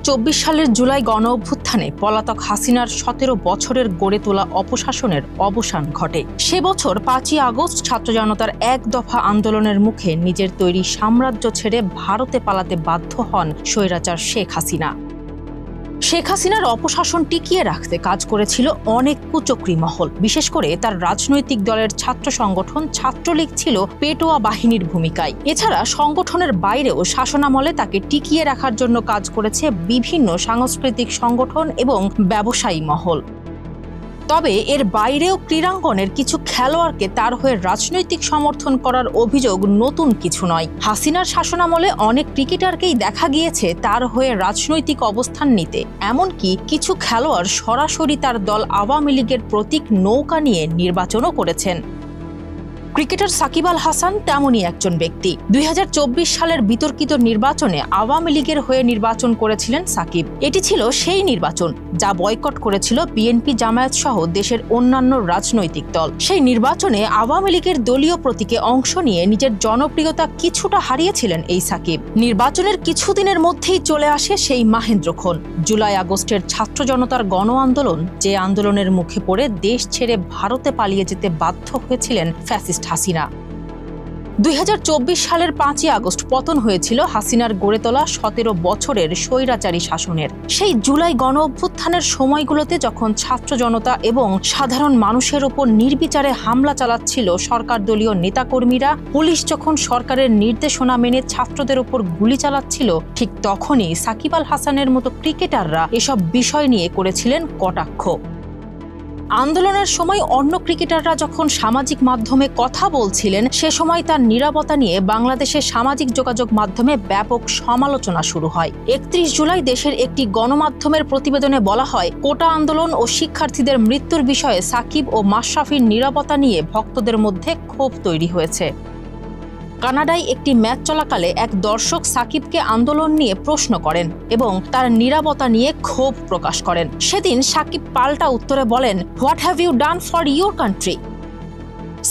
2024 সালের জুলাই গণঅভ্যুত্থানে পলাতক হাসিনার 17 বছরের গড়ে তোলা অপশাসনের অবসান ঘটে। সে বছর 5ই আগস্ট ছাত্র জনতার এক দফা আন্দোলনের মুখে নিজের তৈরি সাম্রাজ্য ছেড়ে ভারতে পালাতে বাধ্য হন স্বৈরাচার শেখ হাসিনা। শেখ হাসিনার অপশাসন টিকিয়ে রাখতে কাজ করেছিল অনেক কুচক্রী মহল। বিশেষ করে তার রাজনৈতিক দলের ছাত্র সংগঠন ছাত্রলীগ ছিল পেটোয়া বাহিনীর ভূমিকায়। এছাড়া সংগঠনের বাইরেও শাসনামলে তাকে টিকিয়ে রাখার জন্য কাজ করেছে বিভিন্ন সাংস্কৃতিক সংগঠন এবং ব্যবসায়ী মহল। তবে এর বাইরেও ক্রীড়াঙ্গনের কিছু খেলোয়াড়কে তার হয়ে রাজনৈতিক সমর্থন করার অভিযোগ নতুন কিছু নয়। হাসিনার শাসনামলে অনেক ক্রিকেটারকেই দেখা গিয়েছে তার হয়ে রাজনৈতিক অবস্থান নিতে। এমনকি কিছু খেলোয়াড় সরাসরি তার দল আওয়ামী লীগের প্রতীক নৌকা নিয়ে নির্বাচনও করেছেন। ক্রিকেটার সাকিব আল হাসান তেমনই একজন ব্যক্তি। 2024 সালের বিতর্কিত নির্বাচনে আওয়ামী লীগের হয়ে নির্বাচন করেছিলেন সাকিব। এটি ছিল সেই নির্বাচন যা বয়কট করেছিল বিএনপি, জামায়াত সহ দেশের অন্যান্য রাজনৈতিক দল। সেই নির্বাচনে আওয়ামী লীগের দলীয় প্রতীকে অংশ নিয়ে নিজের জনপ্রিয়তা কিছুটা হারিয়েছিলেন এই সাকিব। নির্বাচনের কিছুদিনের মধ্যেই চলে আসে সেই মাহেন্দ্রক্ষণ, জুলাই আগস্টের ছাত্র জনতার গণ আন্দোলন, যে আন্দোলনের মুখে পড়ে দেশ ছেড়ে ভারতে পালিয়ে যেতে বাধ্য হয়েছিলেন ফ্যাসিস্ট হাসিনা। 2024 সালের 5ই আগস্ট পতন হয়েছিল হাসিনার গড়ে তোলা 17 বছরের স্বৈরাচারী শাসনের। সেই জুলাই গণ অভ্যুত্থানের সময়গুলোতে যখন ছাত্র জনতা এবং সাধারণ মানুষের ওপর নির্বিচারে হামলা চালাচ্ছিল সরকার দলীয় নেতাকর্মীরা, পুলিশ যখন সরকারের নির্দেশনা মেনে ছাত্রদের ওপর গুলি চালাচ্ছিল, ঠিক তখনই সাকিব আল হাসানের মতো ক্রিকেটাররা এসব বিষয় নিয়ে করেছিলেন কটাক্ষ। আন্দোলনের সময় অন্য ক্রিকেটাররা যখন সামাজিক মাধ্যমে কথা বলছিলেন, সে সময় তার নীরবতা নিয়ে বাংলাদেশের সামাজিক যোগাযোগ মাধ্যমে ব্যাপক সমালোচনা শুরু হয়। 31 জুলাই দেশের একটি গণমাধ্যমের প্রতিবেদনে বলা হয়, কোটা আন্দোলন ও শিক্ষার্থীদের মৃত্যুর বিষয়ে সাকিব ও মাশরাফির নীরবতা নিয়ে ভক্তদের মধ্যে ক্ষোভ তৈরি হয়েছে। কানাডায় একটি ম্যাচ চলাকালে এক দর্শক সাকিবকে আন্দোলন নিয়ে প্রশ্ন করেন এবং তার নীরবতা নিয়ে ক্ষোভ প্রকাশ করেন। সেদিন সাকিব পাল্টা উত্তরে বলেন, what have you done for your country?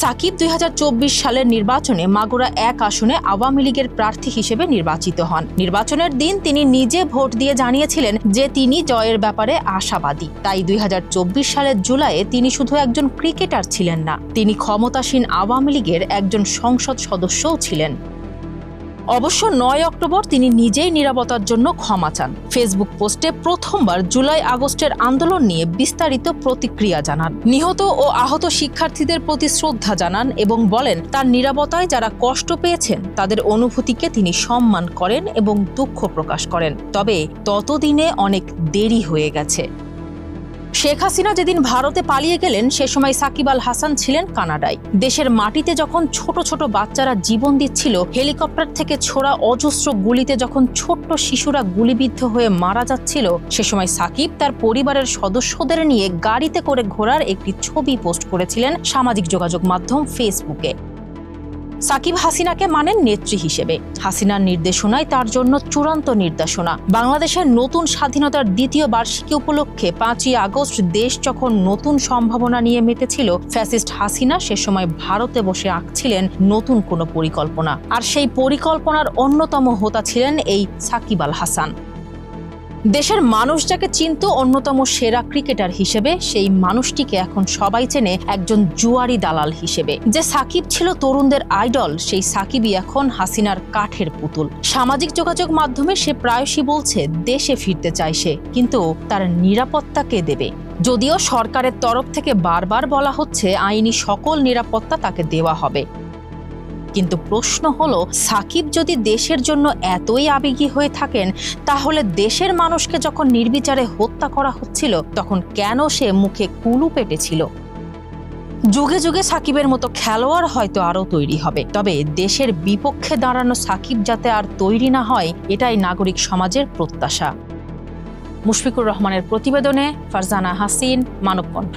Shakib 2024 সালের নির্বাচনে মাগুরা 1 আসনে আওয়ামী লীগের প্রার্থী হিসেবে নির্বাচিত হন। নির্বাচনের দিন তিনি নিজে ভোট দিয়ে জানিয়েছিলেন যে তিনি জয়ের ব্যাপারে আশাবাদী। তাই 2024 সালের জুলাইয়ে তিনি শুধু একজন ক্রিকেটার ছিলেন না, তিনি ক্ষমতাসীন আওয়ামী লীগের একজন সংসদ সদস্যও ছিলেন। অবশ্য 9 অক্টোবর তিনি নিজেই নীরবতার জন্য ক্ষমা চান। ফেসবুক পোস্টে প্রথমবার জুলাই আগস্টের আন্দোলন নিয়ে বিস্তারিত প্রতিক্রিয়া জানান। নিহত ও আহত শিক্ষার্থীদের প্রতি শ্রদ্ধা জানান এবং বলেন তার নীরবতায় যারা কষ্ট পেয়েছেন তাদের অনুভূতিকে তিনি সম্মান করেন এবং দুঃখ প্রকাশ করেন। তবে ততদিনে অনেক দেরি হয়ে গেছে। শেখ হাসিনা যেদিন ভারতে পালিয়ে গেলেন, সে সময় সাকিব আল হাসান ছিলেন কানাডায়। দেশের মাটিতে যখন ছোট ছোট বাচ্চারা জীবন দিচ্ছিল, হেলিকপ্টার থেকে ছোড়া অজস্র গুলিতে যখন ছোট্ট শিশুরা গুলিবিদ্ধ হয়ে মারা যাচ্ছিল, সে সময় সাকিব তার পরিবারের সদস্যদের নিয়ে গাড়িতে করে ঘোরার একটি ছবি পোস্ট করেছিলেন সামাজিক যোগাযোগ মাধ্যম ফেসবুকে। সাকিব হাসিনাকে মানেন নেত্রী হিসেবে। হাসিনার নির্দেশনায় তার জন্য চূড়ান্ত নির্দেশনা। বাংলাদেশের নতুন স্বাধীনতার দ্বিতীয় বার্ষিকী উপলক্ষে 5ই আগস্ট দেশ যখন নতুন সম্ভাবনা নিয়ে মেতেছিল, ফ্যাসিস্ট হাসিনা সে সময় ভারতে বসে আঁকছিলেন নতুন কোনো পরিকল্পনা। আর সেই পরিকল্পনার অন্যতম হোতা ছিলেন এই সাকিব আল হাসান। দেশের মানুষ যাকে চিনত অন্যতম সেরা ক্রিকেটার হিসেবে, সেই মানুষটিকে এখন সবাই চেনে একজন জুয়ারি দালাল হিসেবে। যে সাকিব ছিল তরুণদের আইডল, সেই সাকিবই এখন হাসিনার কাঠের পুতুল। সামাজিক যোগাযোগ মাধ্যমে সে প্রায়শই বলছে দেশে ফিরতে চায় সে, কিন্তু তার নিরাপত্তা কে দেবে? যদিও সরকারের তরফ থেকে বারবার বলা হচ্ছে আইনি সকল নিরাপত্তা তাকে দেওয়া হবে। কিন্তু প্রশ্ন হলো, সাকিব যদি দেশের জন্য এতই আবেগী হয়ে থাকেন, তাহলে দেশের মানুষকে যখন নির্বিচারে হত্যা করা হচ্ছিল, তখন কেন সে মুখে কুলু পেটেছিল? যুগে যুগে সাকিবের মতো খেলোয়াড় হয়তো আরও তৈরি হবে, তবে দেশের বিপক্ষে দাঁড়ানো সাকিব যাতে আর তৈরি না হয়, এটাই নাগরিক সমাজের প্রত্যাশা। মুশফিকুর রহমানের প্রতিবেদনে ফারজানা হাসিন, মানবকণ্ঠ।